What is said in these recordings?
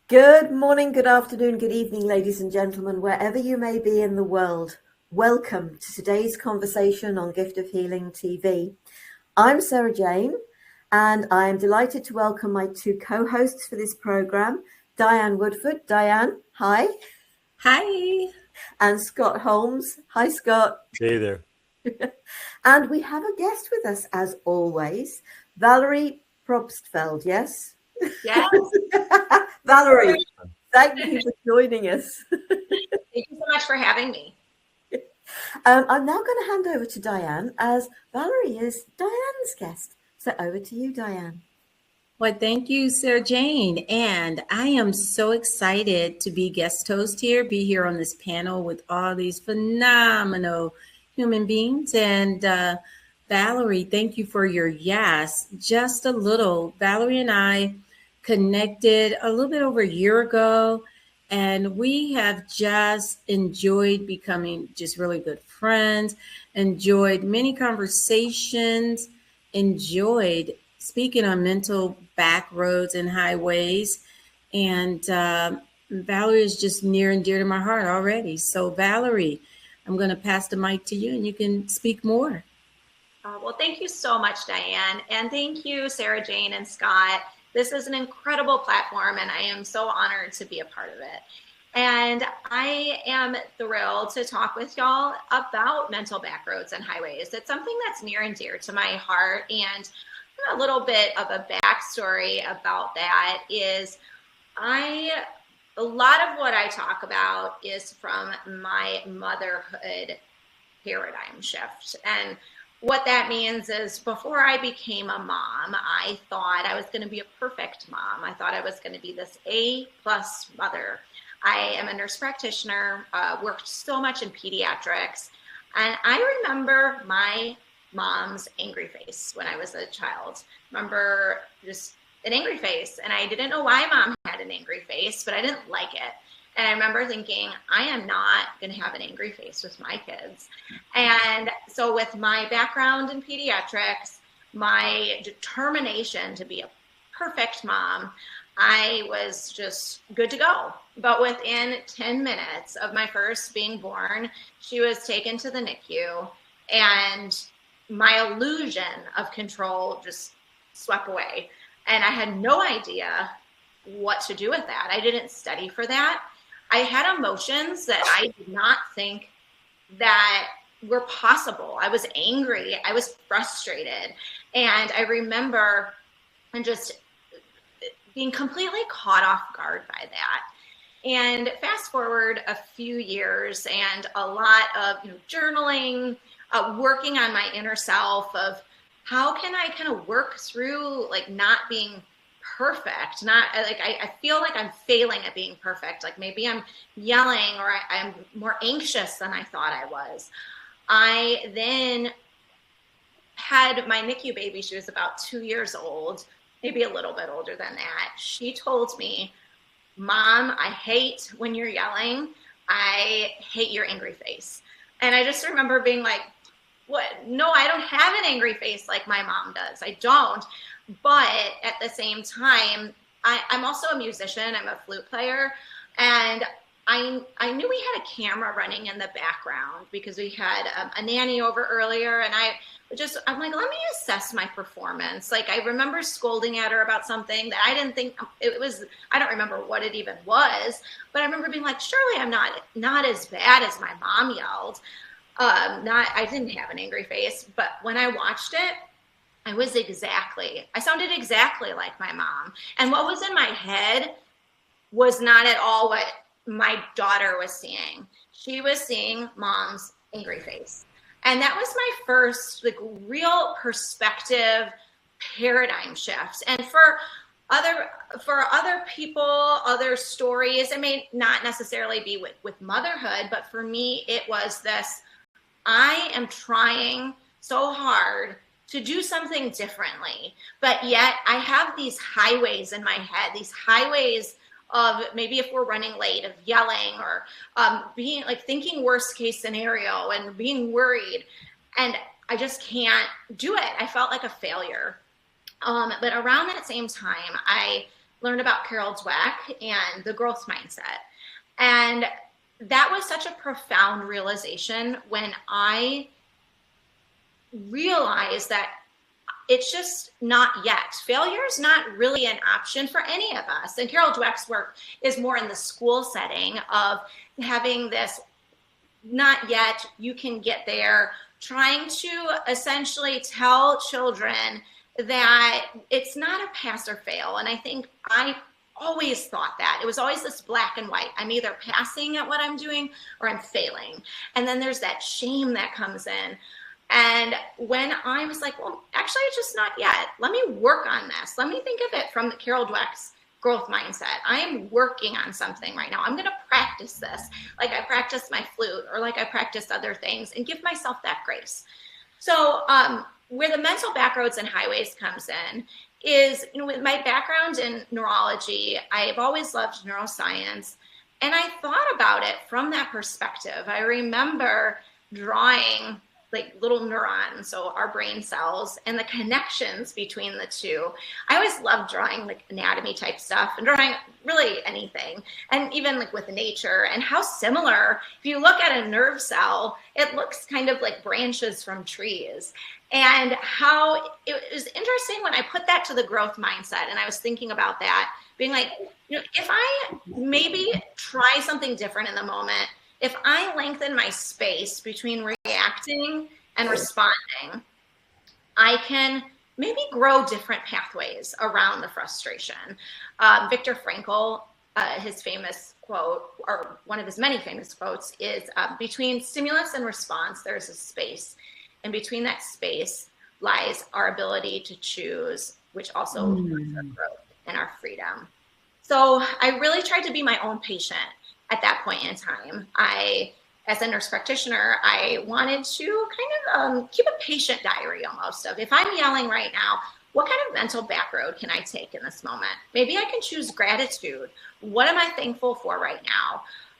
Good morning, good afternoon, good evening, ladies and gentlemen, wherever you may be in the world. Welcome to today's conversation on Gift of Healing TV. I'm Sarah Jane, and I am delighted to welcome my two co-hosts for this program, Diane Woodford. Diane, hi. Hi. And Scott Holmes. Hi, Scott. Hey there. And we have a guest with us, as always, Valerie Probstfeld, yes? Yes. Valerie, thank you for joining us. Thank you so much for having me. I'm now going to hand over to Diane, as Valerie is Diane's guest. So over to you, Diane. Well, thank you, Sarah Jane. And I am so excited to be guest host here, be here on this panel with all these phenomenal human beings. And Valerie, thank you for your yes. Just a little. Valerie and I connected a little bit over a year ago, and we have just enjoyed becoming just really good friends, enjoyed many conversations, enjoyed speaking on mental back roads and highways. And Valerie is just near and dear to my heart already. So Valerie, I'm going to pass the mic to you and you can speak more. Well, thank you so much, Diane. And thank you, Sarah Jane and Scott. This is an incredible platform, and I am so honored to be a part of it. And I am thrilled to talk with y'all about mental back roads and highways. It's something that's near and dear to my heart. And a little bit of a backstory about that is a lot of what I talk about is from my motherhood paradigm shift. And what that means is before I became a mom, I thought I was going to be a perfect mom. I thought I was going to be this A+ mother. I am a nurse practitioner, worked so much in pediatrics. And I remember my mom's angry face when I was a child. Remember just an angry face. And I didn't know why mom had an angry face, but I didn't like it. And I remember thinking, I am not going to have an angry face with my kids. And so with my background in pediatrics, my determination to be a perfect mom, I was just good to go. But within 10 minutes of my first being born, she was taken to the NICU, and my illusion of control just swept away. And I had no idea what to do with that. I didn't study for that. I had emotions that I did not think that were possible. I was angry. I was frustrated. And I remember just being completely caught off guard by that. And fast forward a few years and a lot of journaling, working on my inner self of how can I kind of work through like not being perfect, not like I feel like I'm failing at being perfect. Like maybe I'm yelling or I'm more anxious than I thought I was. I then had my NICU baby. She was about 2 years old, maybe a little bit older than that. She told me, Mom, I hate when you're yelling. I hate your angry face. And I just remember being like, what? No, I don't have an angry face like my mom does. I don't. But at the same time, I'm also a musician. I'm a flute player. And I knew we had a camera running in the background because we had a nanny over earlier. And I'm like, let me assess my performance. Like I remember scolding at her about something that I didn't think it was, I don't remember what it even was. But I remember being like, surely I'm not as bad as my mom yelled. I didn't have an angry face, but when I watched it, I sounded exactly like my mom. And what was in my head was not at all what my daughter was seeing. She was seeing mom's angry face. And that was my first like real perspective paradigm shift. And for other people, other stories, it may not necessarily be with motherhood, but for me, it was this, I am trying so hard to do something differently, but yet I have these highways in my head, these highways of maybe if we're running late, of yelling or being like thinking worst case scenario and being worried. And I just can't do it. I felt like a failure. But around that same time, I learned about Carol Dweck and the growth mindset. And that was such a profound realization when I realized that it's just not yet. Failure is not really an option for any of us. And Carol Dweck's work is more in the school setting of having this not yet, you can get there, trying to essentially tell children that it's not a pass or fail. And I think I always thought that. It was always this black and white. I'm either passing at what I'm doing or I'm failing. And then there's that shame that comes in. And when I was like, well, actually, it's just not yet. Let me work on this. Let me think of it from the Carol Dweck's growth mindset. I am working on something right now. I'm going to practice this like I practice my flute or like I practice other things and give myself that grace. So where the mental backroads and highways comes in is, with my background in neurology, I've always loved neuroscience. And I thought about it from that perspective. I remember drawing like little neurons, so our brain cells, and the connections between the two. I always loved drawing like anatomy type stuff and drawing really anything, and even like with nature and how similar, if you look at a nerve cell, it looks kind of like branches from trees. And how it was interesting when I put that to the growth mindset, and I was thinking about that, being like, if I maybe try something different in the moment, if I lengthen my space between reacting and responding, I can maybe grow different pathways around the frustration. Viktor Frankl, his famous quote, or one of his many famous quotes, is between stimulus and response, there's a space. And between that space lies our ability to choose, which also leads our growth and our freedom. So I really tried to be my own patient at that point in time. As a nurse practitioner, I wanted to kind of keep a patient diary almost of, if I'm yelling right now, what kind of mental backroad can I take in this moment? Maybe I can choose gratitude. What am I thankful for right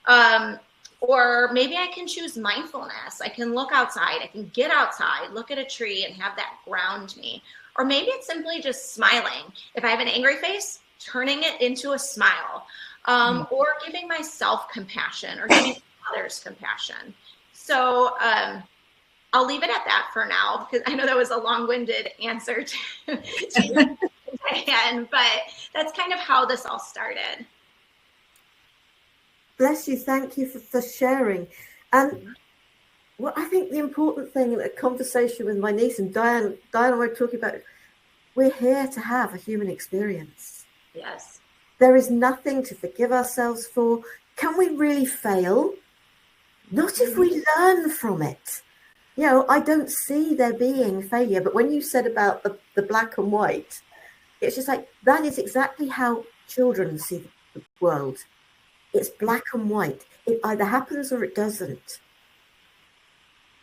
now? Or maybe I can choose mindfulness. I can look outside. I can get outside, look at a tree and have that ground me. Or maybe it's simply just smiling. If I have an angry face, turning it into a smile. Or giving myself compassion or giving others compassion. So I'll leave it at that for now, because I know that was a long-winded answer to Diane, but that's kind of how this all started. Bless you. Thank you for sharing. And well, I think the important thing in a conversation with my niece and Diane and I were talking about, we're here to have a human experience. Yes. There is nothing to forgive ourselves for. Can we really fail? Not if we learn from it. I don't see there being failure. But when you said about the black and white, it's just like, that is exactly how children see the world. It's black and white. It either happens or it doesn't.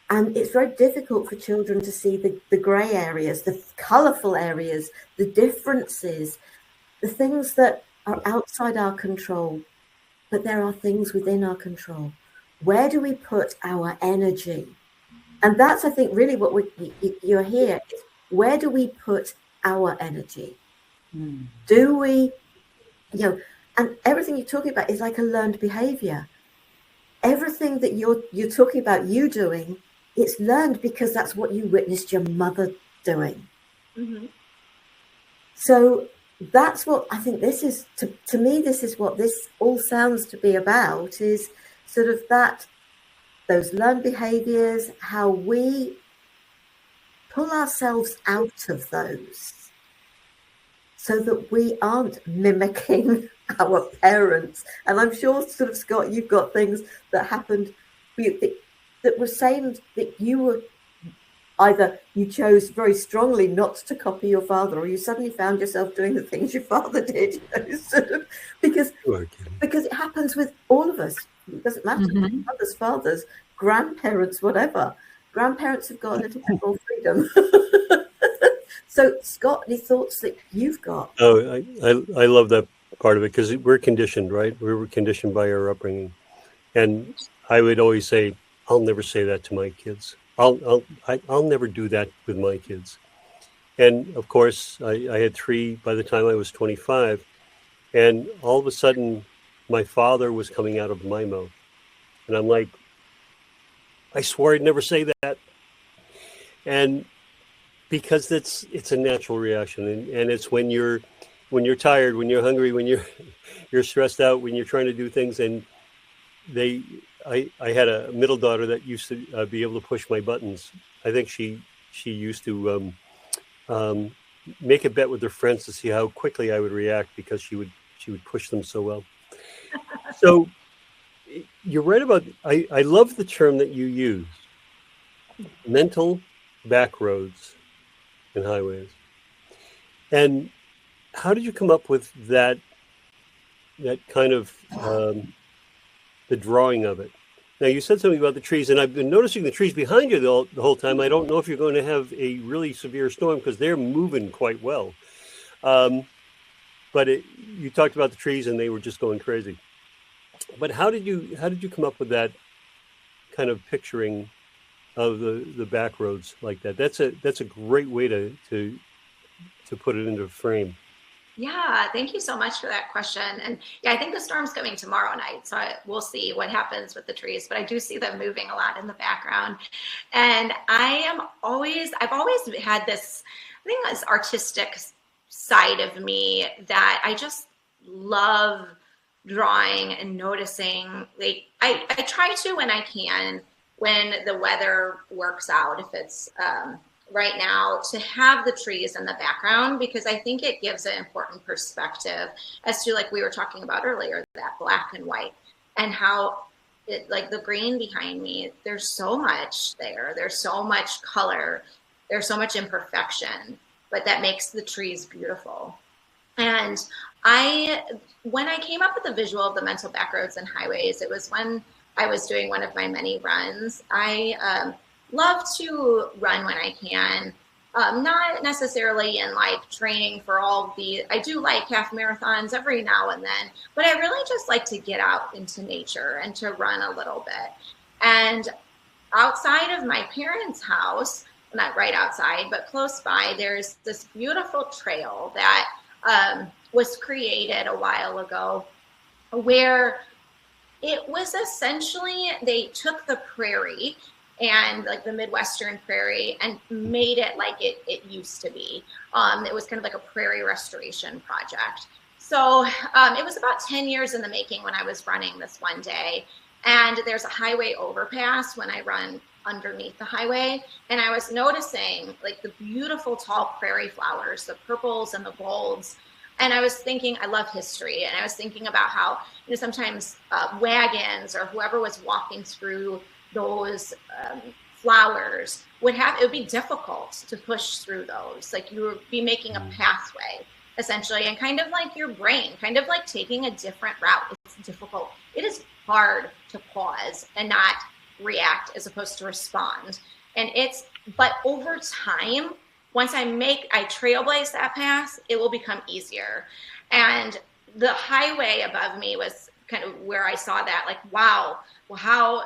And it's very difficult for children to see the grey areas, the colourful areas, the differences, the things that are outside our control. But there are things within our control. Where do we put our energy? And that's, I think, really what you're here. Where do we put our energy? Do we, and everything you're talking about is like a learned behavior. Everything that you're talking about you doing, it's learned because that's what you witnessed your mother doing. Mm-hmm. So that's what I think this is, to me, this is what this all sounds to be about, is sort of those learned behaviors, how we pull ourselves out of those so that we aren't mimicking our parents. And I'm sure, sort of, Scott, you've got things that happened that were saying that you were either you chose very strongly not to copy your father, or you suddenly found yourself doing the things your father did, sort of, because it happens with all of us. It doesn't matter. Mm-hmm. Mothers, fathers, grandparents, whatever. Grandparents have got a little bit more freedom. So, Scott, any thoughts that you've got? Oh, I love that part of it, because we're conditioned, right? We were conditioned by our upbringing. And I would always say, I'll never say that to my kids. I'll never do that with my kids. And of course, I had 3 by the time I was 25. And all of a sudden, my father was coming out of my mouth. And I'm like, I swore I'd never say that. And because it's a natural reaction. And it's when you're tired, when you're hungry, when you're stressed out, when you're trying to do things. And I had a middle daughter that used to be able to push my buttons. I think she used to make a bet with her friends to see how quickly I would react, because she would push them so well. So you're right about, I love the term that you use, mental backroads and highways. And how did you come up with that kind of the drawing of it? Now, you said something about the trees, and I've been noticing the trees behind you the whole time. I don't know if you're going to have a really severe storm, because they're moving quite well. But you talked about the trees, and they were just going crazy. But how did you come up with that kind of picturing of the back roads like that? That's a great way to put it into frame. Yeah, thank you so much for that question. And yeah, I think the storm's coming tomorrow night, so we'll see what happens with the trees, but I do see them moving a lot in the background. And I've always had this, I think, this artistic side of me that I just love drawing and noticing. Like I try to, when I can, when the weather works out, if it's right now, to have the trees in the background, because I think it gives an important perspective as to, like we were talking about earlier, that black and white, and how it, like the green behind me, there's so much there. There's so much color. There's so much imperfection, but that makes the trees beautiful. And when I came up with the visual of the mental backroads and highways, it was when I was doing one of my many runs. I love to run when I can, not necessarily in like training for all the, I do like half marathons every now and then, but I really just like to get out into nature and to run a little bit. And outside of my parents' house, not right outside, but close by, there's this beautiful trail that was created a while ago, where it was essentially, they took the prairie and like the Midwestern prairie and made it like it used to be. It was kind of like a prairie restoration project. So it was about 10 years in the making when I was running this one day. And there's a highway overpass when I run underneath the highway. And I was noticing like the beautiful tall prairie flowers, the purples and the golds. And I was thinking, I love history. And I was thinking about how, you know, sometimes wagons or whoever was walking through those flowers it would be difficult to push through those. Like you would be making a pathway essentially, and kind of like your brain, kind of like taking a different route. It's difficult. It is hard to pause and not react as opposed to respond. But over time, once I trailblaze that path, it will become easier. And the highway above me was kind of where I saw that, like, wow, well, how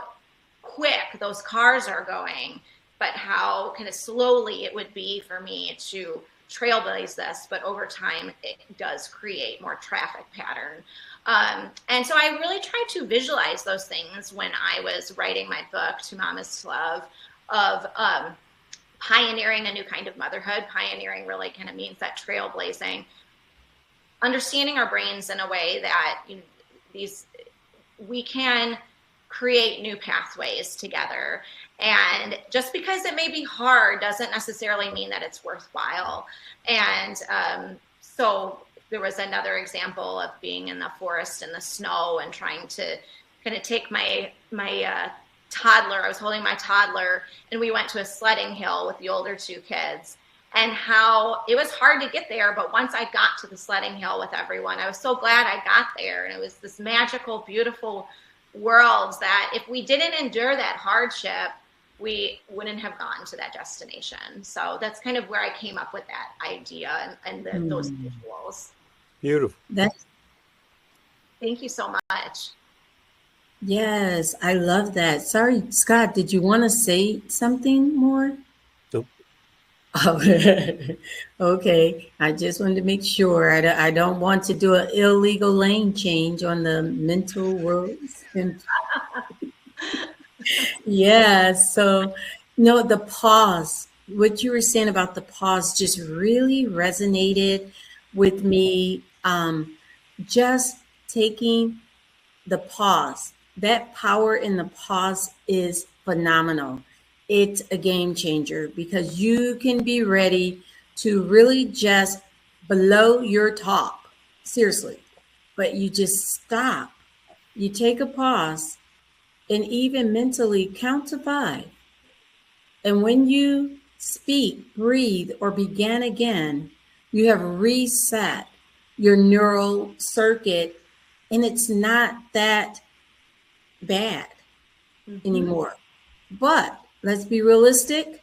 quick those cars are going, but how kind of slowly it would be for me to trailblaze this. But over time, it does create more traffic pattern. And so I really tried to visualize those things when I was writing my book, To Mom Is to Love, of pioneering a new kind of motherhood. Pioneering really kind of means that trailblazing, understanding our brains in a way that we can create new pathways together. And just because it may be hard doesn't necessarily mean that it's worthwhile. And so there was another example of being in the forest in the snow and trying to kind of take my toddler. I was holding my toddler, and we went to a sledding hill with the older two kids, and how it was hard to get there. But once I got to the sledding hill with everyone, I was so glad I got there. And it was this magical, beautiful world that if we didn't endure that hardship, we wouldn't have gone to that destination. So that's kind of where I came up with that idea and those visuals. Beautiful. Thank you so much. Yes, I love that. Sorry, Scott, did you want to say something more? Nope. Oh, okay. I just wanted to make sure. I don't want to do an illegal lane change on the mental roads. And yeah, so no, the pause. What you were saying about the pause just really resonated with me. Just taking the pause. That power in the pause is phenomenal. It's a game changer because you can be ready to really just blow your top, seriously, but you just stop. You take a pause and even mentally count to five. And when you speak, breathe, or begin again, you have reset your neural circuit, and it's not that bad anymore. But let's be realistic.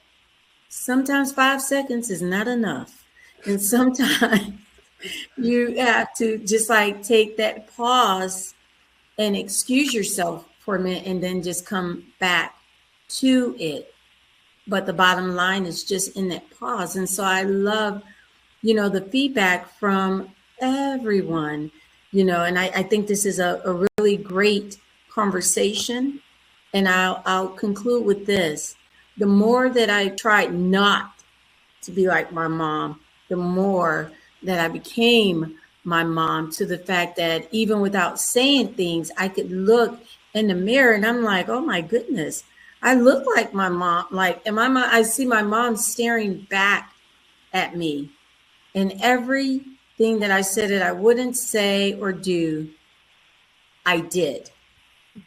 Sometimes 5 seconds is not enough. And sometimes you have to just like take that pause and excuse yourself for a minute and then just come back to it. But the bottom line is just in that pause. And so I love, the feedback from everyone, and I think this is a really great conversation. And I'll conclude with this. The more that I tried not to be like my mom, the more that I became my mom, to the fact that even without saying things, I could look in the mirror and I'm like, oh my goodness, I look like my mom. Like, I see my mom staring back at me. And everything that I said that I wouldn't say or do, I did.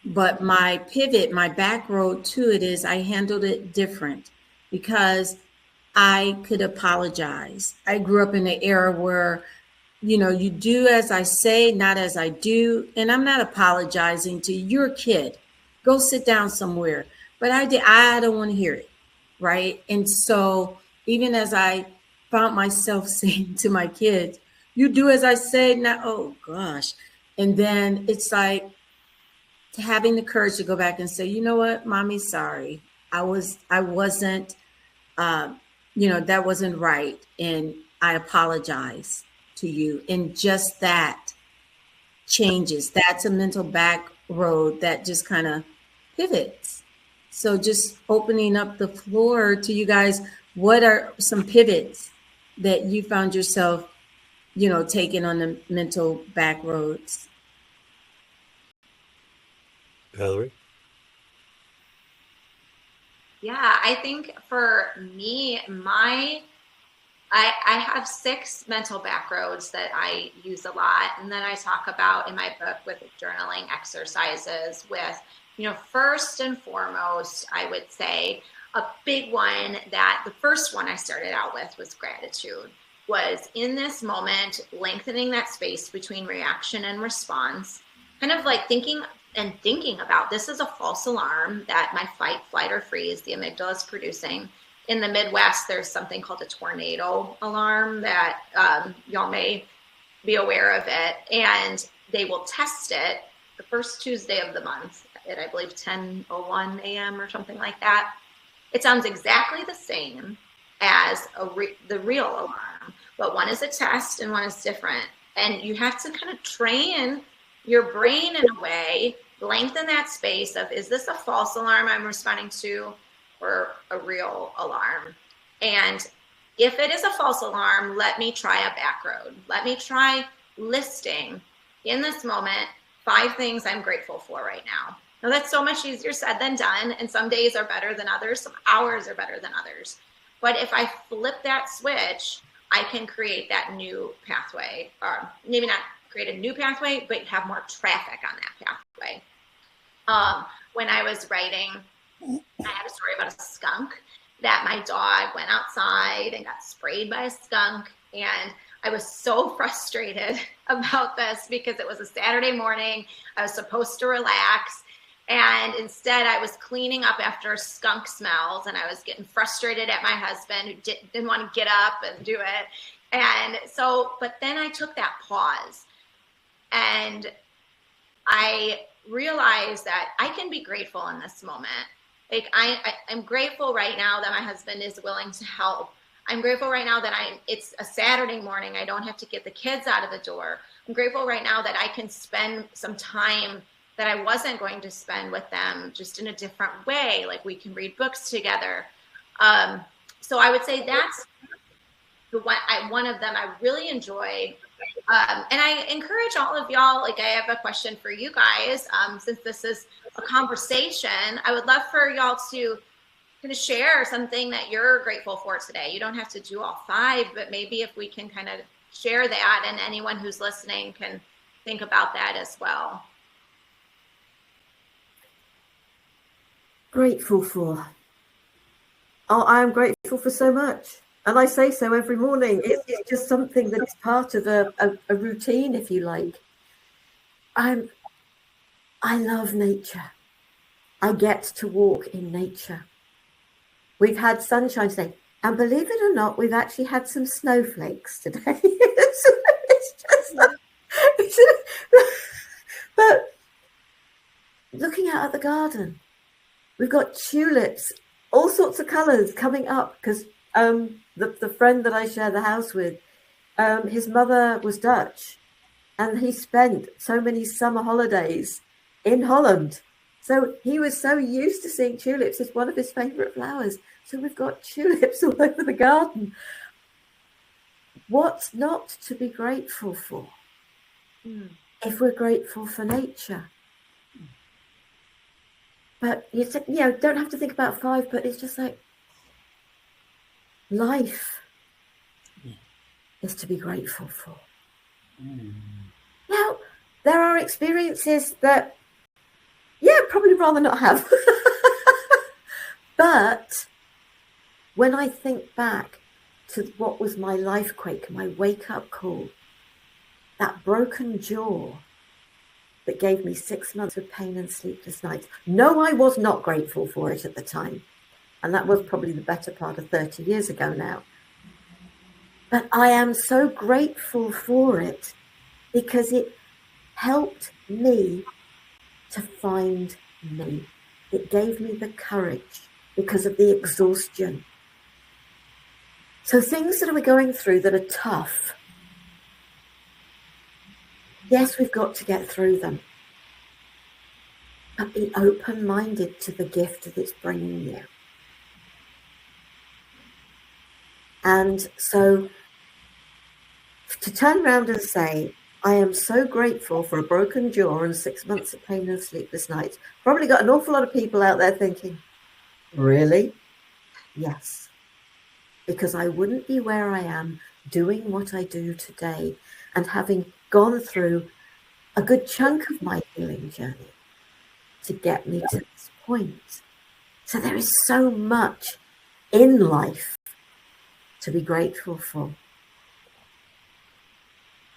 But my pivot, my back road to it is I handled it different because I could apologize. I grew up in an era where, you do as I say, not as I do. And I'm not apologizing to your kid. Go sit down somewhere. But I don't want to hear it. Right. And so even as I found myself saying to my kids, you do as I say, now, oh gosh. And then it's like, having the courage to go back and say, you know what, mommy, sorry. I wasn't, that wasn't right. And I apologize to you. And just that changes. That's a mental back road that just kind of pivots. So just opening up the floor to you guys, what are some pivots that you found yourself, taking on the mental back roads? Valerie? Yeah, I think for me, I have 6 mental back roads that I use a lot. And then I talk about in my book with journaling exercises with, first and foremost, I would say a big one, that the first one I started out with was gratitude. Was in this moment, lengthening that space between reaction and response, kind of like thinking about this is a false alarm that my fight, flight, or freeze, the amygdala, is producing. In the Midwest, there's something called a tornado alarm that y'all may be aware of it. And they will test it the first Tuesday of the month at, I believe, 10:01 a.m. or something like that. It sounds exactly the same as the real alarm, but one is a test and one is different. And you have to kind of train your brain in a way, lengthen that space of, is this a false alarm I'm responding to or a real alarm? And if it is a false alarm, let me try a back road. Let me try listing in this moment 5 things I'm grateful for right now. Now that's so much easier said than done. And some days are better than others. Some hours are better than others. But if I flip that switch, I can create that new pathway, or maybe not create a new pathway, but have more traffic on that pathway. When I was writing, I had a story about a skunk, that my dog went outside and got sprayed by a skunk. And I was so frustrated about this because it was a Saturday morning. I was supposed to relax. And instead I was cleaning up after skunk smells, and I was getting frustrated at my husband who didn't want to get up and do it. And so, but then I took that pause and I realized that I can be grateful in this moment. Like I'm grateful right now that my husband is willing to help. I'm grateful right now that it's a Saturday morning. I don't have to get the kids out of the door. I'm grateful right now that I can spend some time that I wasn't going to spend with them just in a different way. Like we can read books together. So I would say that's one of them I really enjoy. And I encourage all of y'all, like I have a question for you guys, since this is a conversation, I would love for y'all to kind of share something that you're grateful for today. You don't have to do all 5, but maybe if we can kind of share that, and anyone who's listening can think about that as well. Grateful for. Oh, I am grateful for so much. And I say so every morning. It's just something that is part of a routine, if you like. I love nature. I get to walk in nature. We've had sunshine today. And believe it or not, we've actually had some snowflakes today. But looking out at the garden, we've got tulips, all sorts of colours coming up because the friend that I share the house with, his mother was Dutch and he spent so many summer holidays in Holland. So he was so used to seeing tulips. It's one of his favourite flowers. So we've got tulips all over the garden. What's not to be grateful for if we're grateful for nature? But you don't have to think about 5, but it's just like life is to be grateful for. Now, there are experiences that, probably rather not have. But when I think back to what was my life quake, my wake-up call, that broken jaw that gave me 6 months of pain and sleepless nights. No, I was not grateful for it at the time. And that was probably the better part of 30 years ago now. But I am so grateful for it because it helped me to find me. It gave me the courage because of the exhaustion. So things that we're going through that are tough, yes, we've got to get through them. But be open-minded to the gift that it's bringing you. And so to turn around and say, I am so grateful for a broken jaw and 6 months of pain and sleepless nights. Probably got an awful lot of people out there thinking, really? Yes. Because I wouldn't be where I am doing what I do today and having gone through a good chunk of my healing journey to get me to this point. So there is so much in life to be grateful for.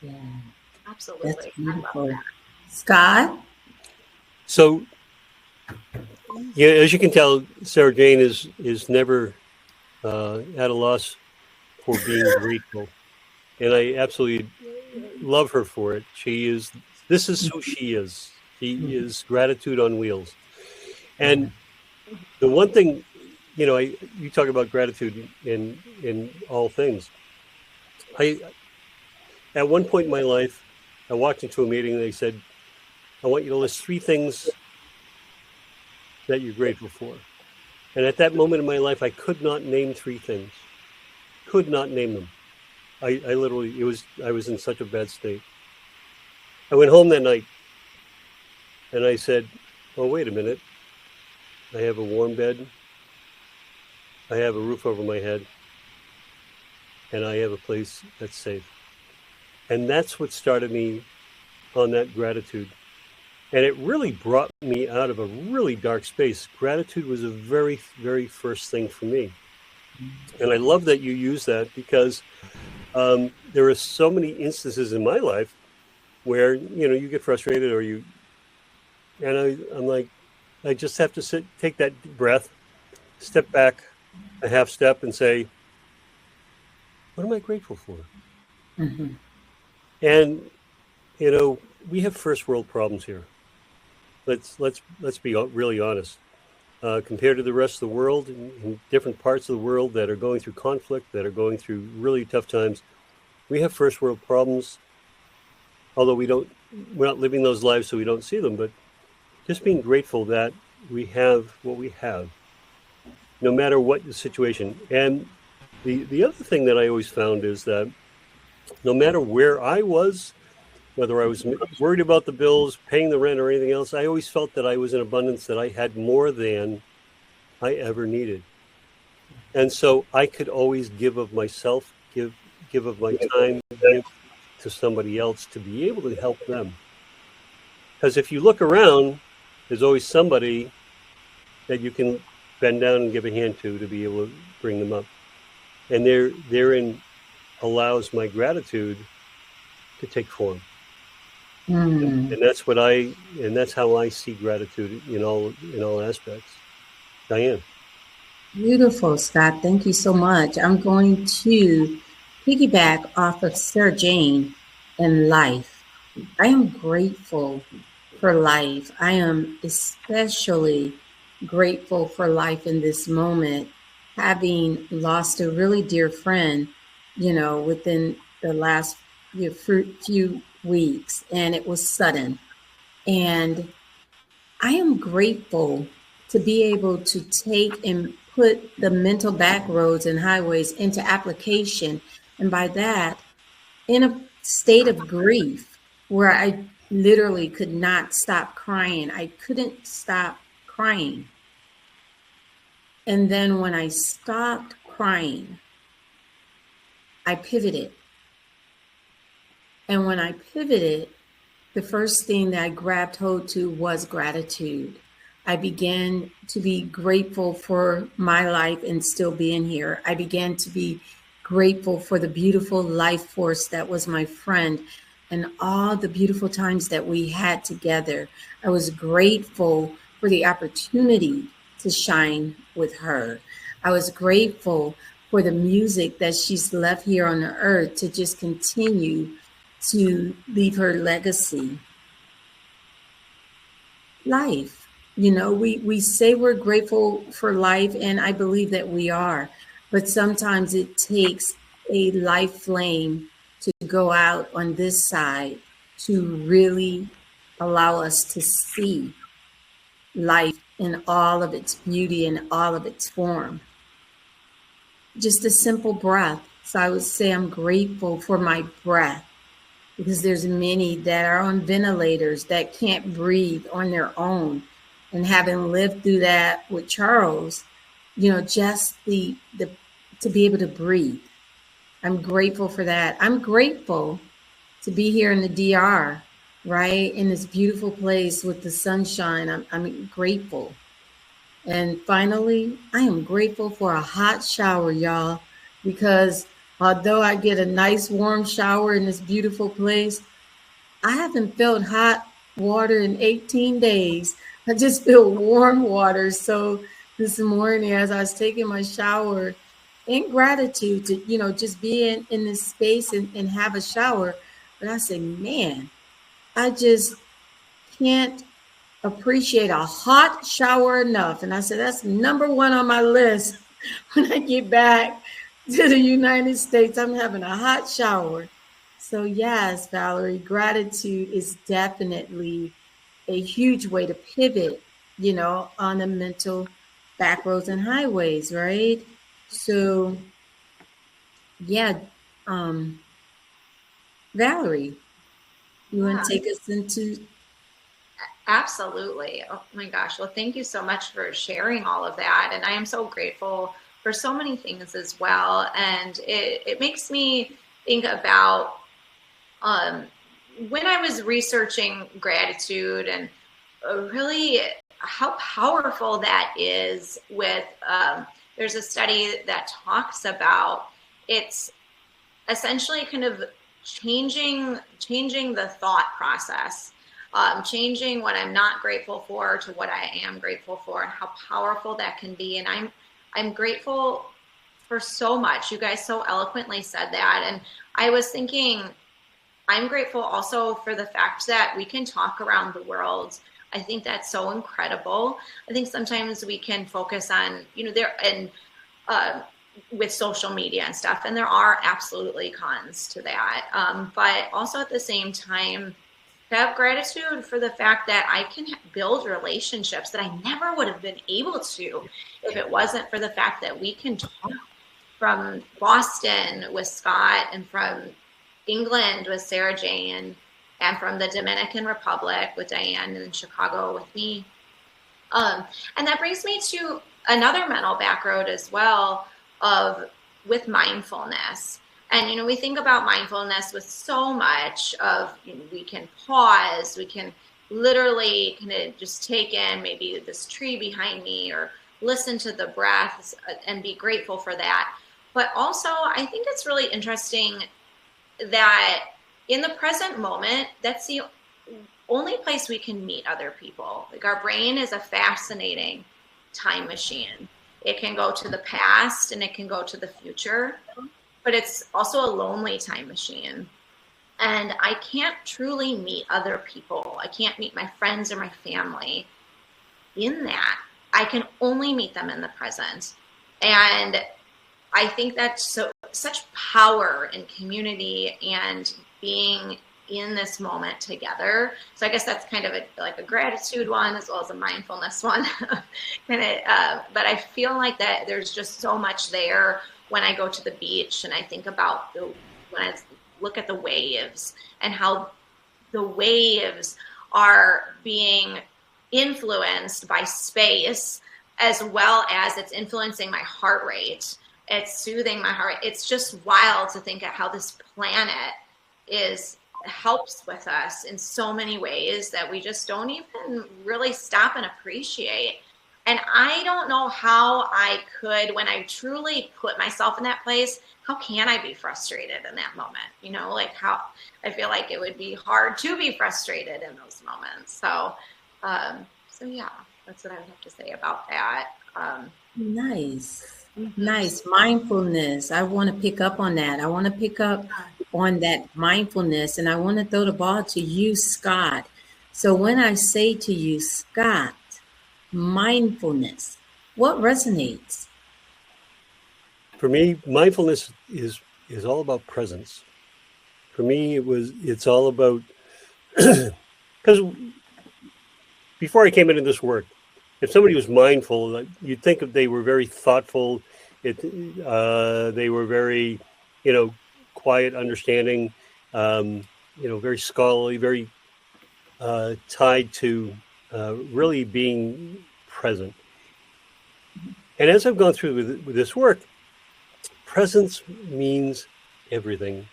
Yeah, Absolutely. that's beautiful. Scott? So, yeah, as you can tell, Sara Jane is never at a loss for being grateful. And I absolutely love her for it. This is who she is. She is gratitude on wheels. And the one thing, you talk about gratitude in all things. At one point in my life, I walked into a meeting and they said, I want you to list 3 things that you're grateful for. And at that moment in my life, I could not name 3 things. Could not name them. I literally, I was in such a bad state. I went home that night and I said, oh, wait a minute. I have a warm bed. I have a roof over my head. And I have a place that's safe. And that's what started me on that gratitude. And it really brought me out of a really dark space. Gratitude was a very, very first thing for me. And I love that you use that because there are so many instances in my life where, you get frustrated I'm like, I just have to take that deep breath, step back a half step and say, what am I grateful for? Mm-hmm. And, we have first world problems here. Let's be really honest. compared to the rest of the world, in different parts of the world that are going through conflict, that are going through really tough times. We have first world problems, although we're not living those lives, so we don't see them. But just being grateful that we have what we have, no matter what the situation. And the other thing that I always found is that no matter where I was, whether I was worried about the bills, paying the rent, or anything else, I always felt that I was in abundance, that I had more than I ever needed. And so I could always give of myself, give of my time, give to somebody else to be able to help them. Because if you look around, there's always somebody that you can bend down and give a hand to be able to bring them up. And therein allows my gratitude to take form. And that's how I see gratitude in all aspects. Diane. Beautiful, Scott. Thank you so much. I'm going to piggyback off of Sarah Jane and life. I am grateful for life. I am especially grateful for life in this moment, having lost a really dear friend, within the last few weeks, and it was sudden. And I am grateful to be able to take and put the mental back roads and highways into application. And by that, in a state of grief where I literally could not stop crying. I couldn't stop crying. And then when I stopped crying, I pivoted. And when I pivoted, the first thing that I grabbed hold to was gratitude. I began to be grateful for my life and still being here. I began to be grateful for the beautiful life force that was my friend and all the beautiful times that we had together. I was grateful for the opportunity to shine with her. I was grateful for the music that she's left here on the earth to just continue to leave her legacy. Life. We say we're grateful for life, and I believe that we are, but sometimes it takes a life flame to go out on this side to really allow us to see life in all of its beauty and all of its form. Just a simple breath. So I would say I'm grateful for my breath, because there's many that are on ventilators that can't breathe on their own. And having lived through that with Charles, just the to be able to breathe. I'm grateful for that. I'm grateful to be here in the DR, right? In this beautiful place with the sunshine. I'm grateful. And finally, I am grateful for a hot shower, y'all, because although I get a nice warm shower in this beautiful place, I haven't felt hot water in 18 days. I just feel warm water. So this morning, as I was taking my shower, in gratitude to, just be in this space and have a shower. But I said, man, I just can't appreciate a hot shower enough. And I said, that's number one on my list. When I get back to the United States, I'm having a hot shower. So yes, Valerie, gratitude is definitely a huge way to pivot, on the mental back roads and highways, right? So, yeah, Valerie, you want to take us into? Absolutely. Oh my gosh. Well, thank you so much for sharing all of that. And I am so grateful for so many things as well. And it makes me think about when I was researching gratitude and really how powerful that is with, there's a study that talks about it's essentially kind of changing the thought process, changing what I'm not grateful for to what I am grateful for, and how powerful that can be. And I'm grateful for so much. You guys so eloquently said that. And I was thinking, I'm grateful also for the fact that we can talk around the world I think that's so incredible. I think sometimes we can focus on, with social media and stuff, and there are absolutely cons to that. But also at the same time, have gratitude for the fact that I can build relationships that I never would have been able to if it wasn't for the fact that we can talk, from Boston with Scott, and from England with Sara Jane, and from the Dominican Republic with Diane, and in Chicago with me. And that brings me to another mental backroad as well, with mindfulness. And, we think about mindfulness with so much of, we can pause, we can literally kind of just take in maybe this tree behind me, or listen to the breaths and be grateful for that. But also, I think it's really interesting that in the present moment, that's the only place we can meet other people. Like, our brain is a fascinating time machine. It can go to the past and it can go to the future, but it's also a lonely time machine. And I can't truly meet other people. I can't meet my friends or my family in that. I can only meet them in the present. And I think that's such power in community and being in this moment together. So I guess that's kind of a gratitude one as well as a mindfulness one. But I feel like that there's just so much there when I go to the beach and I think about when I look at the waves and how the waves are being influenced by space, as well as it's influencing my heart rate. It's soothing my heart rate. It's just wild to think of how this planet helps with us in so many ways that we just don't even really stop and appreciate. And I don't know how I could, when I truly put myself in that place, how can I be frustrated in that moment? How I feel like it would be hard to be frustrated in those moments. So yeah, that's what I would have to say about that. Nice. Nice. Mindfulness. I want to pick up on that. I want to pick up on that mindfulness, and I want to throw the ball to you, Scott. So when I say to you, Scott, mindfulness, what resonates? For me, mindfulness is all about presence. For me, it's all about, because before I came into this work, if somebody was mindful, you'd think of they were very thoughtful. They were very, quiet, understanding, very scholarly, very tied to really being present. And as I've gone through with this work, presence means everything.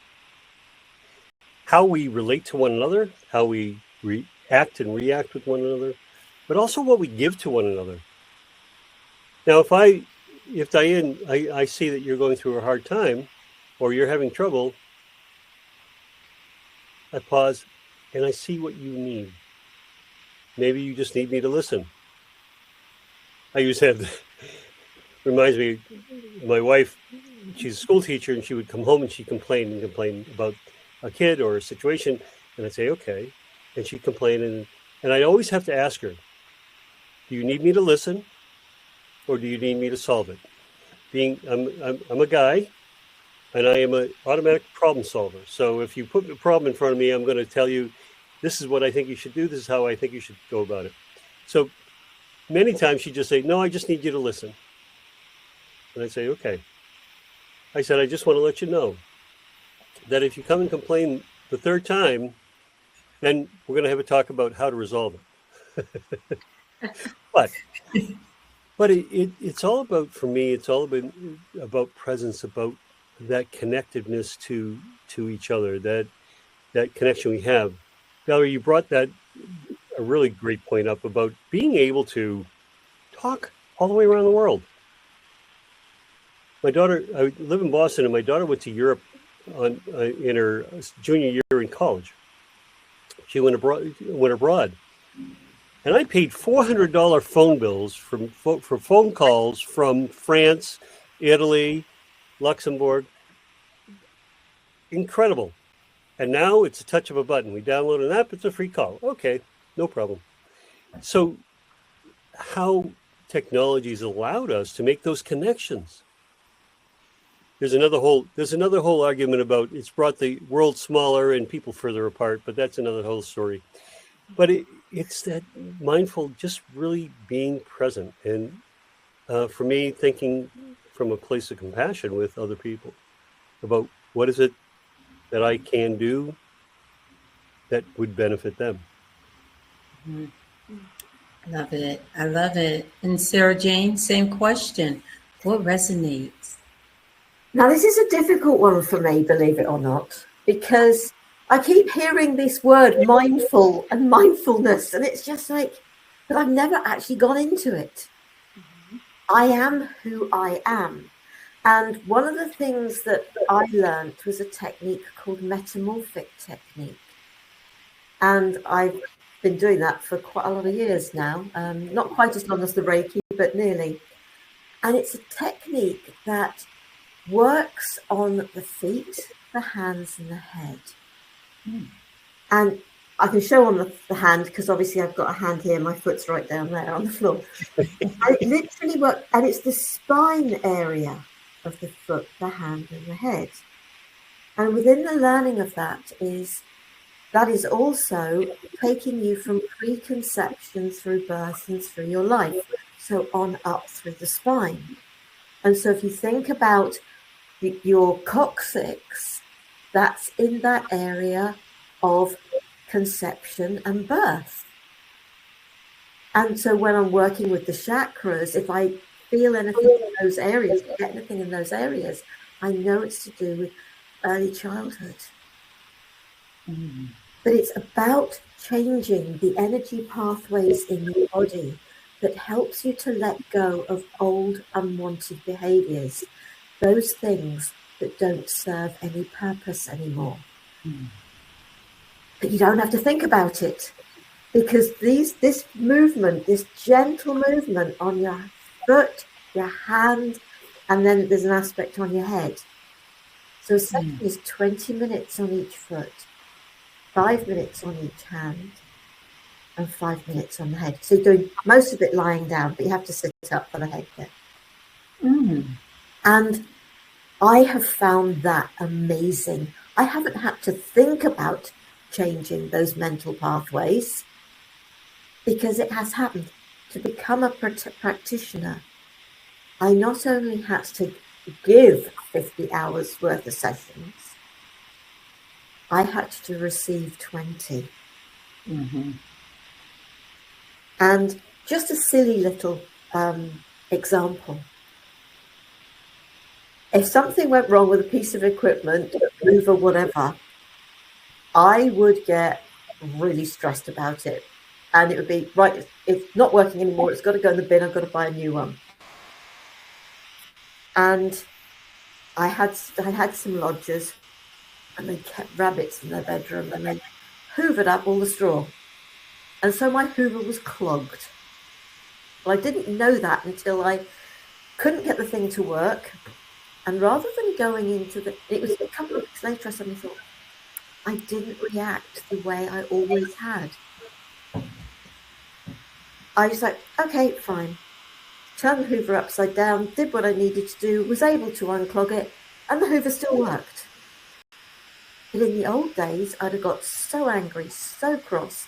How we relate to one another, how we act and react with one another, but also what we give to one another. Now, if Diane, I see that you're going through a hard time or you're having trouble, I pause and I see what you need. Maybe you just need me to listen. I used to have, reminds me, my wife, she's a school teacher, and she would come home and she'd complain about a kid or a situation, and I'd say, okay. And she'd complain, and I'd always have to ask her, do you need me to listen, or do you need me to solve it? I'm a guy, and I am an automatic problem solver. So if you put a problem in front of me, I'm going to tell you, this is what I think you should do. This is how I think you should go about it. So many times she'd just say, no, I just need you to listen. And I'd say, okay. I said, I just want to let you know that if you come and complain the third time, then we're going to have a talk about how to resolve it. But it's all about, for me, it's all about presence, about that connectedness to each other, that connection we have. Valerie, you brought a really great point up about being able to talk all the way around the world. My daughter, I live in Boston, and my daughter went to Europe in her junior year in college. She went abroad. And I paid $400 phone bills for phone calls from France, Italy, Luxembourg. Incredible. And now it's a touch of a button. We download an app, it's a free call. Okay, no problem. So how technology's allowed us to make those connections. There's another whole argument about it's brought the world smaller and people further apart, but that's another whole story. But it's that mindful, just really being present, and for me, thinking from a place of compassion with other people about what is it that I can do that would benefit them. Love it. I love it. And Sarah Jane, same question. What resonates? Now, this is a difficult one for me, believe it or not, because I keep hearing this word mindful and mindfulness, and it's just like, but I've never actually gone into it. I am who I am. And one of the things that I learned was a technique called metamorphic technique. And I've been doing that for quite a lot of years now, not quite as long as the Reiki, but nearly. And it's a technique that works on the feet, the hands, and the head. And I can show on the hand, because obviously I've got a hand here, my foot's right down there on the floor. And it literally works, and it's the spine area of the foot, the hand, and the head. And within the learning of that is also taking you from preconception through birth and through your life, so on up through the spine. And so if you think about your coccyx, that's in that area of conception and birth. And so when I'm working with the chakras, if I feel anything in those areas, get anything in those areas, I know it's to do with early childhood. But it's about changing the energy pathways in your body that helps you to let go of old unwanted behaviors, those things that don't serve any purpose anymore. But you don't have to think about it, because this movement, this gentle movement on your foot, your hand, and then there's an aspect on your head. So a session is 20 minutes on each foot, 5 minutes on each hand, and 5 minutes on the head. So you're doing most of it lying down, but you have to sit up for the head bit. And I have found that amazing. I haven't had to think about changing those mental pathways, because it has happened. To become a practitioner, I not only had to give 50 hours worth of sessions, I had to receive 20. And just a silly little example. If something went wrong with a piece of equipment, move or whatever, I would get really stressed about it. And it would be, right, it's not working anymore, it's got to go in the bin, I've got to buy a new one. And I had some lodgers, and they kept rabbits in their bedroom, and they hoovered up all the straw. And so my hoover was clogged. Well, I didn't know that until I couldn't get the thing to work. And rather than going into it was a couple of weeks later, I suddenly thought, I didn't react the way I always had. I was like, okay, fine. Turned the hoover upside down, did what I needed to do, was able to unclog it, and the hoover still worked. But in the old days, I'd have got so angry, so cross,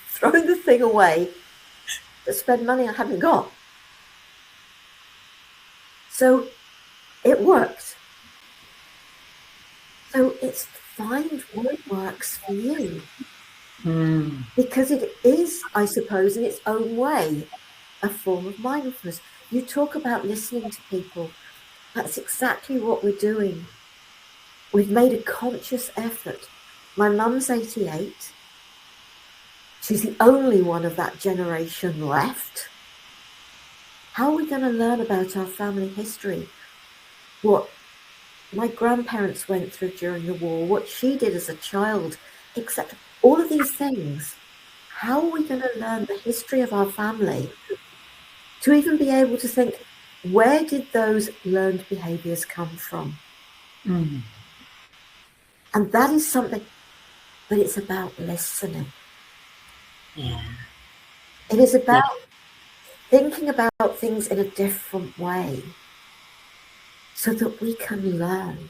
thrown the thing away, but spend money I hadn't got. So it worked. So it's find what works for you. Because it is, I suppose, in its own way, a form of mindfulness. You talk about listening to people. That's exactly what we're doing. We've made a conscious effort. My mum's 88. She's the only one of that generation left. How are we going to learn about our family history? What my grandparents went through during the war, what she did as a child, etc. All of these things. How are we going to learn the history of our family to even be able to think, where did those learned behaviors come from? And that is something, but it's about listening. Yeah. It is about thinking about things in a different way so that we can learn.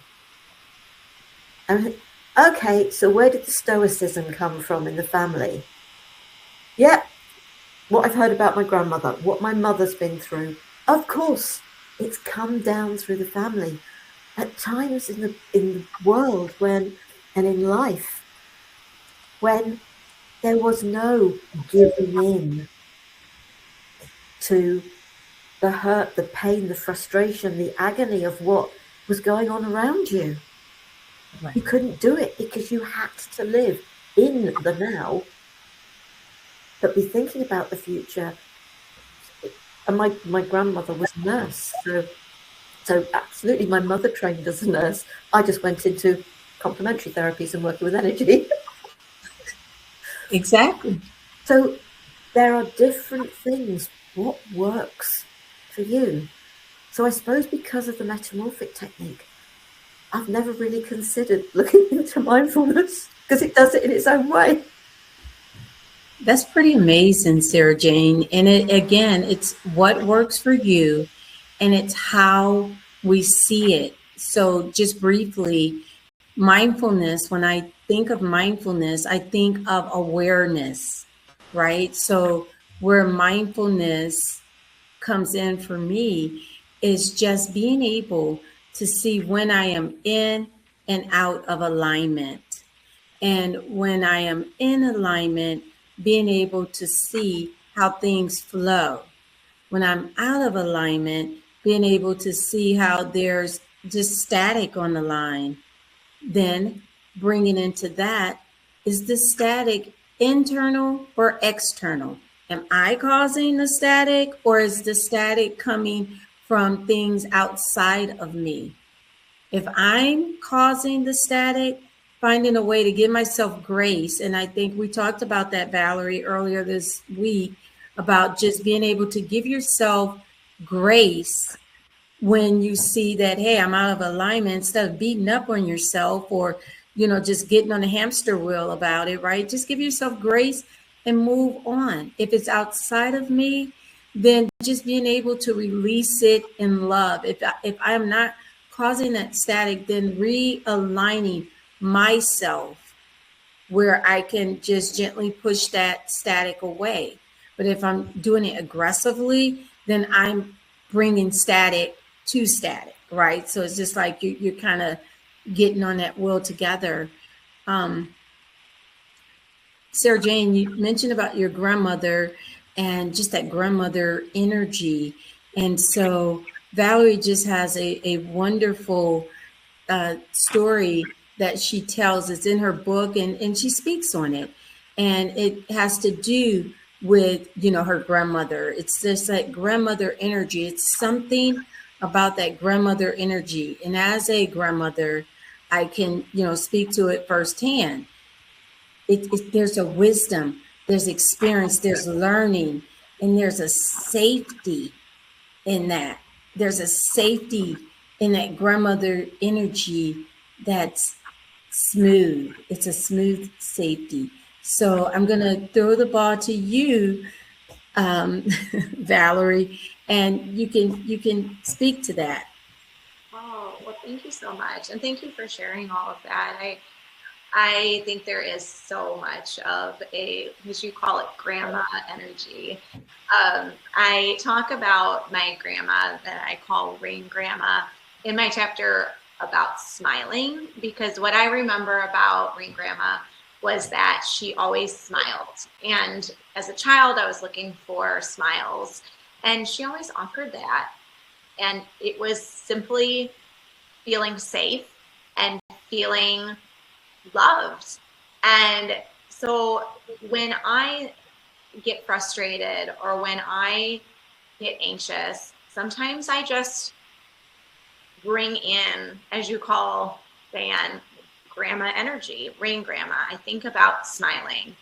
And okay, so where did the stoicism come from in the family? Yeah, what I've heard about my grandmother, what my mother's been through. Of course, it's come down through the family. At times in the world when, and in life, when there was no giving in to the hurt, the pain, the frustration, the agony of what was going on around you. Right. You couldn't do it because you had to live in the now, but be thinking about the future. And my grandmother was a nurse, so absolutely my mother trained as a nurse. I just went into complementary therapies and working with energy. Exactly. So there are different things. What works for you? So I suppose because of the metamorphic technique, I've never really considered looking into mindfulness because it does it in its own way. That's pretty amazing, Sarah Jane. And it's what works for you, and it's how we see it. So, just briefly, mindfulness, when I think of mindfulness, I think of awareness, right? So, where mindfulness comes in for me is just being able to see when I am in and out of alignment. And when I am in alignment, being able to see how things flow. When I'm out of alignment, being able to see how there's just static on the line. Then bringing into that, is the static internal or external? Am I causing the static, or is the static coming from things outside of me? If I'm causing the static, finding a way to give myself grace. And I think we talked about that, Valerie, earlier this week, about just being able to give yourself grace when you see that, hey, I'm out of alignment, instead of beating up on yourself or, just getting on a hamster wheel about it, right? Just give yourself grace and move on. If it's outside of me, then just being able to release it in love. If I'm not causing that static, then realigning myself where I can just gently push that static away. But if I'm doing it aggressively, then I'm bringing static to static, right? So it's just like you're kind of getting on that wheel together. Sarah Jane, you mentioned about your grandmother and just that grandmother energy. And so Valerie just has a wonderful story that she tells. It's in her book, and she speaks on it. And it has to do with, her grandmother. It's just that grandmother energy. It's something about that grandmother energy. And as a grandmother, I can, speak to it firsthand. There's a wisdom, there's experience, there's learning, and there's a safety in that. There's a safety in that grandmother energy that's smooth. It's a smooth safety. So I'm going to throw the ball to you, Valerie, and you can speak to that. Oh, well, thank you so much. And thank you for sharing all of that. I think there is so much of as you call it, grandma energy. I talk about my grandma that I call Rain Grandma in my chapter about smiling, because what I remember about Rain Grandma was that she always smiled. And as a child, I was looking for smiles, and she always offered that. And it was simply feeling safe and feeling loved. And so when I get frustrated or when I get anxious, sometimes I just bring in, as you call Diane, grandma energy, Rain Grandma. I think about smiling,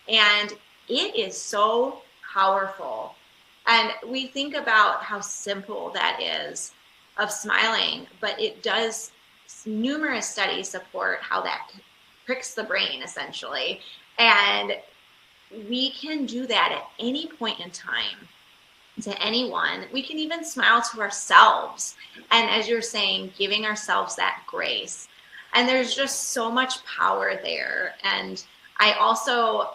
and it is so powerful. And we think about how simple that is of smiling, but it does. Numerous studies support how that pricks the brain, essentially. And we can do that at any point in time to anyone. We can even smile to ourselves. And as you're saying, giving ourselves that grace. And there's just so much power there. And I also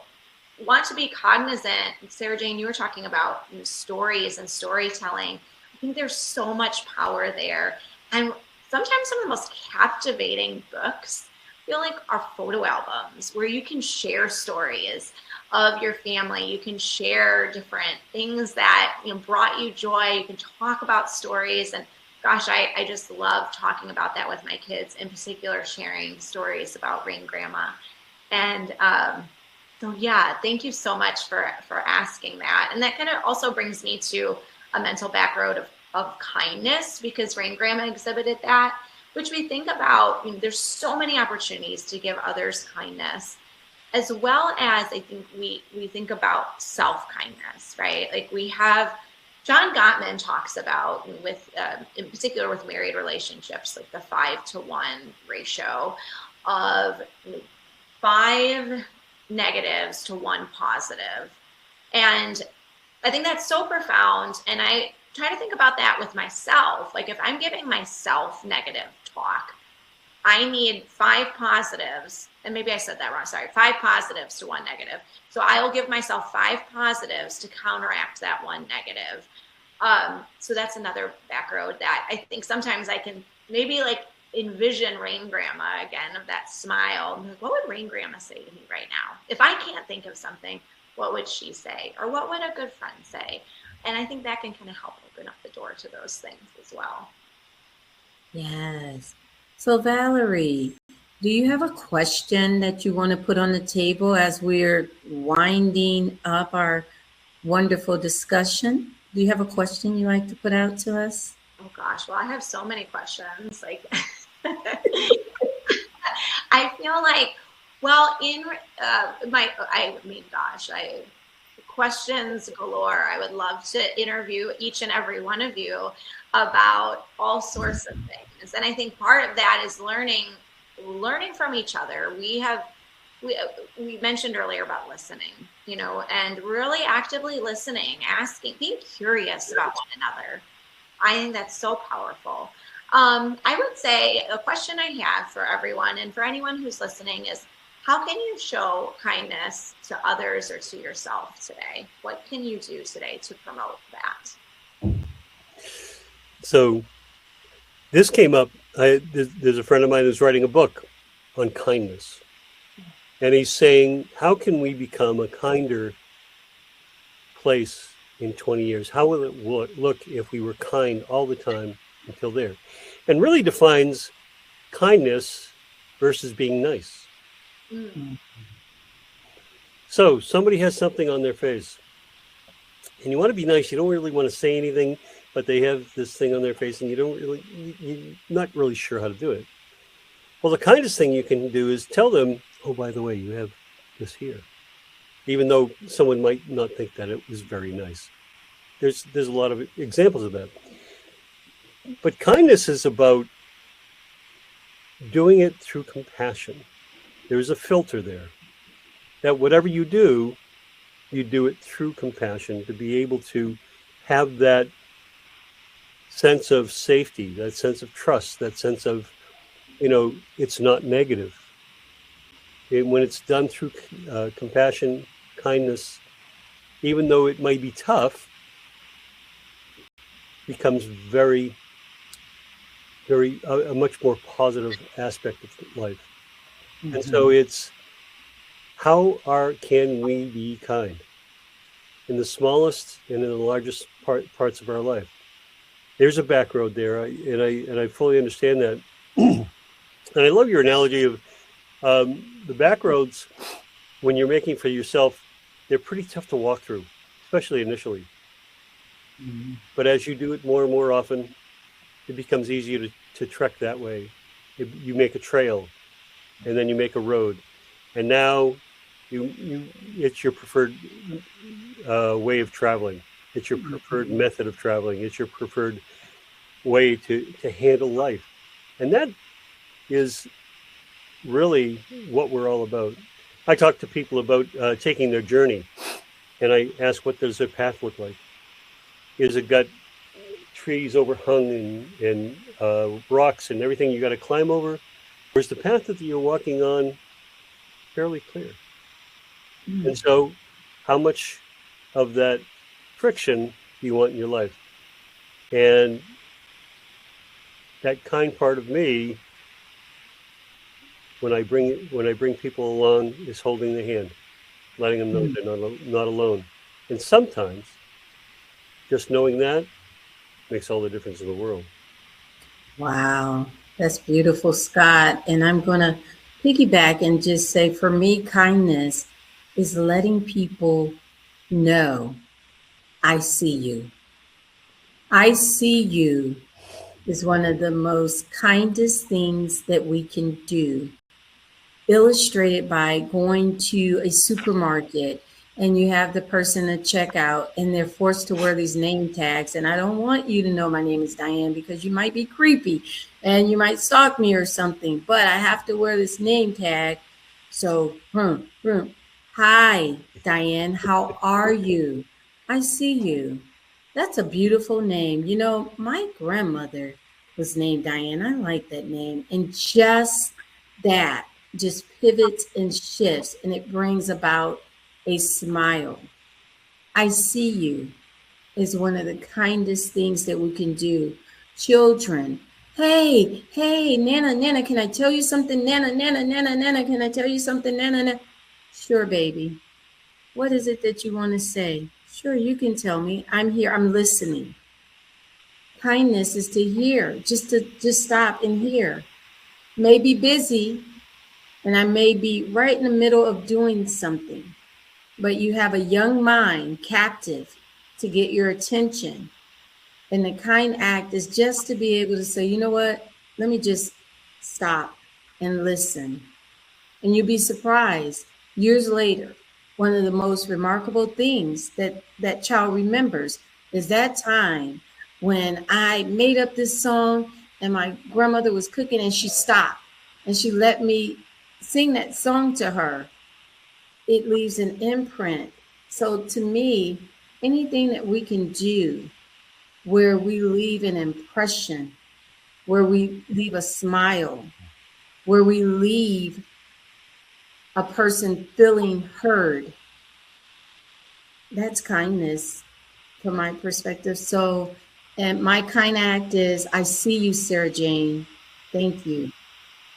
want to be cognizant, Sarah Jane, you were talking about stories and storytelling. I think there's so much power there. And sometimes some of the most captivating books I feel like are photo albums where you can share stories of your family. You can share different things that brought you joy. You can talk about stories. And gosh, I just love talking about that with my kids, in particular, sharing stories about Rain Grandma. And so yeah, thank you so much for asking that. And that kind of also brings me to a mental backroad of kindness, because Rain Grandma exhibited that, which we think about, there's so many opportunities to give others kindness, as well as I think we think about self-kindness, right? Like we have, John Gottman talks about with, in particular with married relationships, like the 5-to-1 ratio of 5 negatives to 1 positive. And I think that's so profound. And I try to think about that with myself. Like if I'm giving myself negative talk, I need 5 positives. And maybe I said that wrong. Sorry, 5 positives to 1 negative. So I will give myself 5 positives to counteract that 1 negative. So that's another back road that I think sometimes I can maybe like envision Rain Grandma again, of that smile. I'm like, what would Rain Grandma say to me right now? If I can't think of something, what would she say? Or what would a good friend say? And I think that can kind of help open up the door to those things as well. Yes. So Valerie, do you have a question that you want to put on the table as we're winding up our wonderful discussion? Do you have a question you'd like to put out to us? Oh gosh, well, I have so many questions. Like, I feel like, well, questions galore. I would love to interview each and every one of you about all sorts of things. And I think part of that is learning from each other. We mentioned earlier about listening, and really actively listening, asking, being curious about one another. I think that's so powerful. I would say a question I have for everyone and for anyone who's listening is, how can you show kindness to others or to yourself today? What can you do today to promote that? So this came up. There's a friend of mine who's writing a book on kindness. And he's saying, how can we become a kinder place in 20 years? How will it look if we were kind all the time until there? And really defines kindness versus being nice. Mm-hmm. So somebody has something on their face and you want to be nice. You don't really want to say anything, but they have this thing on their face and you're not really sure how to do it. Well, the kindest thing you can do is tell them, oh, by the way, you have this here. Even though someone might not think that it was very nice. There's a lot of examples of that. But kindness is about doing it through compassion. There's a filter there. That whatever you do it through compassion, to be able to have that sense of safety, that sense of trust, that sense of, it's not negative. When it's done through compassion, kindness, even though it may be tough, becomes very, very, a much more positive aspect of life. Mm-hmm. And so it's, can we be kind in the smallest and in the largest parts of our life? There's a back road there, and I fully understand that. And I love your analogy of the back roads. When you're making for yourself, they're pretty tough to walk through, especially initially. Mm-hmm. But as you do it more and more often, it becomes easier to trek that way. You make a trail, and then you make a road, and now it's your preferred way of traveling. It's your preferred method of traveling. It's your preferred way to handle life, and that is really what we're all about. I talk to people about taking their journey, and I ask, what does their path look like? Is it got trees overhung and rocks and everything you got to climb over? Or is the path that you're walking on fairly clear? Mm. And so, how much of that friction do you want in your life? And that kind part of me, when I bring people along, is holding the hand, letting them know they're not alone. And sometimes, just knowing that makes all the difference in the world. Wow, that's beautiful, Scott. And I'm going to piggyback and just say, for me, kindness is letting people know I see you. I see you is one of the most kindest things that we can do, illustrated by going to a supermarket and you have the person at checkout and they're forced to wear these name tags. And I don't want you to know my name is Diane because you might be creepy and you might stalk me or something, but I have to wear this name tag. So, hi, Diane, how are you? I see you. That's a beautiful name. You know, my grandmother was named Diane. I like that name. And just that just pivots and shifts and it brings about a smile. I see you is one of the kindest things that we can do. Children, hey, Nana, can I tell you something? Nana, can I tell you something? Nana. Sure, baby. What is it that you want to say? Sure, you can tell me. I'm here. I'm listening. Kindness is to hear, just stop and hear. May be busy, and I may be right in the middle of doing something, but you have a young mind captive to get your attention. And the kind act is just to be able to say, you know what, let me just stop and listen. And you'll be surprised years later, one of the most remarkable things that that child remembers is that time when I made up this song and my grandmother was cooking and she stopped and she let me sing that song to her. It leaves an imprint. So to me, anything that we can do where we leave an impression, where we leave a smile, where we leave a person feeling heard, that's kindness from my perspective. So, and my kind act is, I see you, Sarah Jane. Thank you.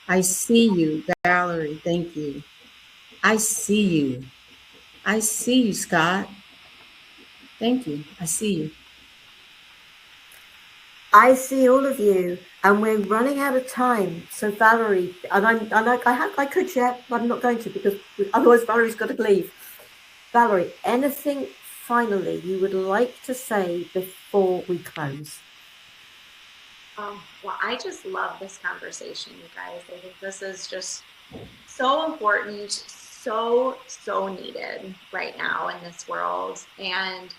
I see you, Valerie. Thank you. I see you. I see you, Scott. Thank you. I see you. I see all of you, and we're running out of time. So Valerie, I could share, but I'm not going to because otherwise Valerie's got to leave. Valerie, anything finally you would like to say before we close? Well, I just love this conversation, you guys. I think this is just so important, so needed right now in this world. And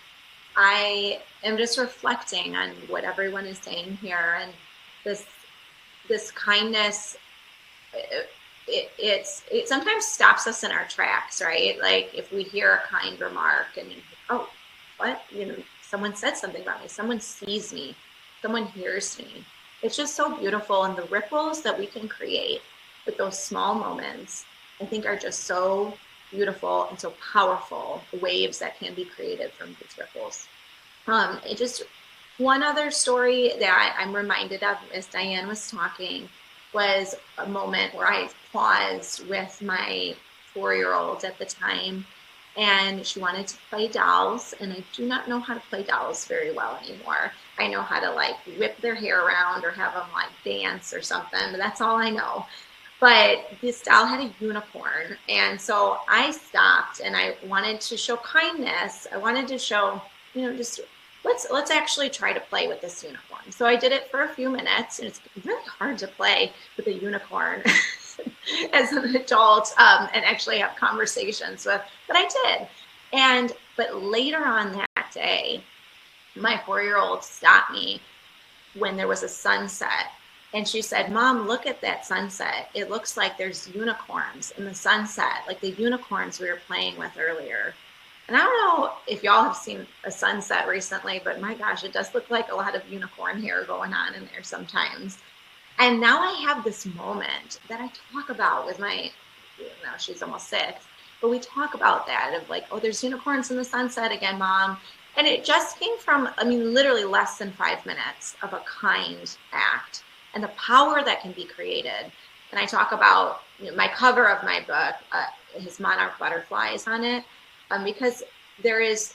I am just reflecting on what everyone is saying here, and this kindness. It sometimes stops us in our tracks, right? Like if we hear a kind remark and oh, what, someone said something about me, someone sees me, someone hears me. It's just so beautiful, and the ripples that we can create with those small moments, I think, are just so beautiful and so powerful. The waves that can be created from these ripples. It just one other story that I'm reminded of as Diane was talking was a moment where I paused with my 4-year-old at the time, and she wanted to play dolls, and I do not know how to play dolls very well anymore. I know how to like whip their hair around or have them like dance or something, but that's all I know. But this doll had a unicorn, and so I stopped and I wanted to show kindness. I wanted to show, just let's actually try to play with this unicorn. So I did it for a few minutes, and it's really hard to play with a unicorn as an adult and actually have conversations with, but I did. But later on that day, my 4-year-old stopped me when there was a sunset, And she said, Mom, look at that sunset. It looks like there's unicorns in the sunset, like the unicorns we were playing with earlier. And I don't know if y'all have seen a sunset recently, but my gosh, it does look like a lot of unicorn hair going on in there sometimes. And now I have this moment that I talk about with my, now she's almost 6, but we talk about that of like, oh, there's unicorns in the sunset again, Mom. And it just came from, I mean, literally less than 5 minutes of a kind act and the power that can be created. And I talk about, my cover of my book, his monarch butterflies on it, because there is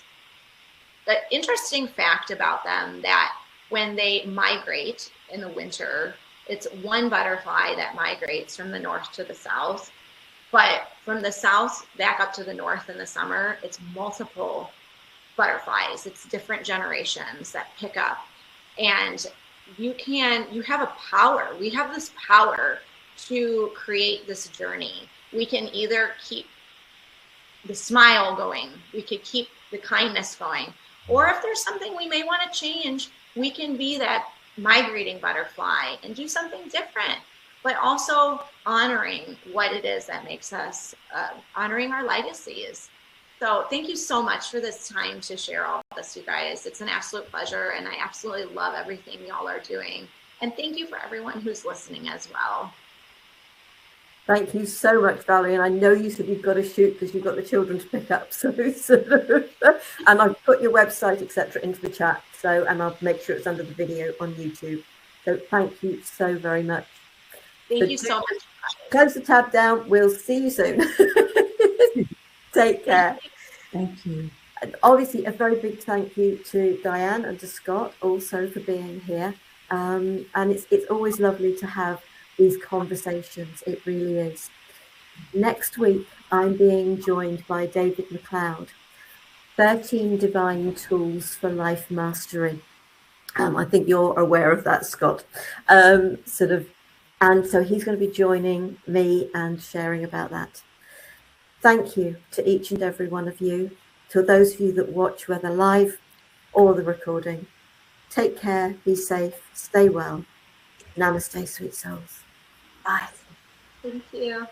an interesting fact about them that when they migrate in the winter, it's one butterfly that migrates from the north to the south. But from the south back up to the north in the summer, it's multiple butterflies. It's different generations that pick up. And you have a power. We have this power to create this journey. We can either keep the smile going, we could keep the kindness going, or if there's something we may want to change, we can be that migrating butterfly and do something different, but also honoring what it is that makes us, honoring our legacies. So thank you so much for this time to share all this, you guys. It's an absolute pleasure, and I absolutely love everything y'all are doing. And thank you for everyone who's listening as well. Thank you so much, Valerie. And I know you said you've got to shoot because you've got the children to pick up. So and I've put your website, etc., into the chat. So, and I'll make sure it's under the video on YouTube. So thank you so very much. Thank you so much. Close the tab down. We'll see you soon. Take care. Thank you. And obviously, a very big thank you to Diane and to Scott also for being here. And it's always lovely to have these conversations. It really is. Next week, I'm being joined by David McLeod, 13 Divine Tools for Life Mastery. I think you're aware of that, Scott. And so he's going to be joining me and sharing about that. Thank you to each and every one of you, to those of you that watch, whether live or the recording. Take care, be safe, stay well. Namaste, sweet souls. Bye. Thank you.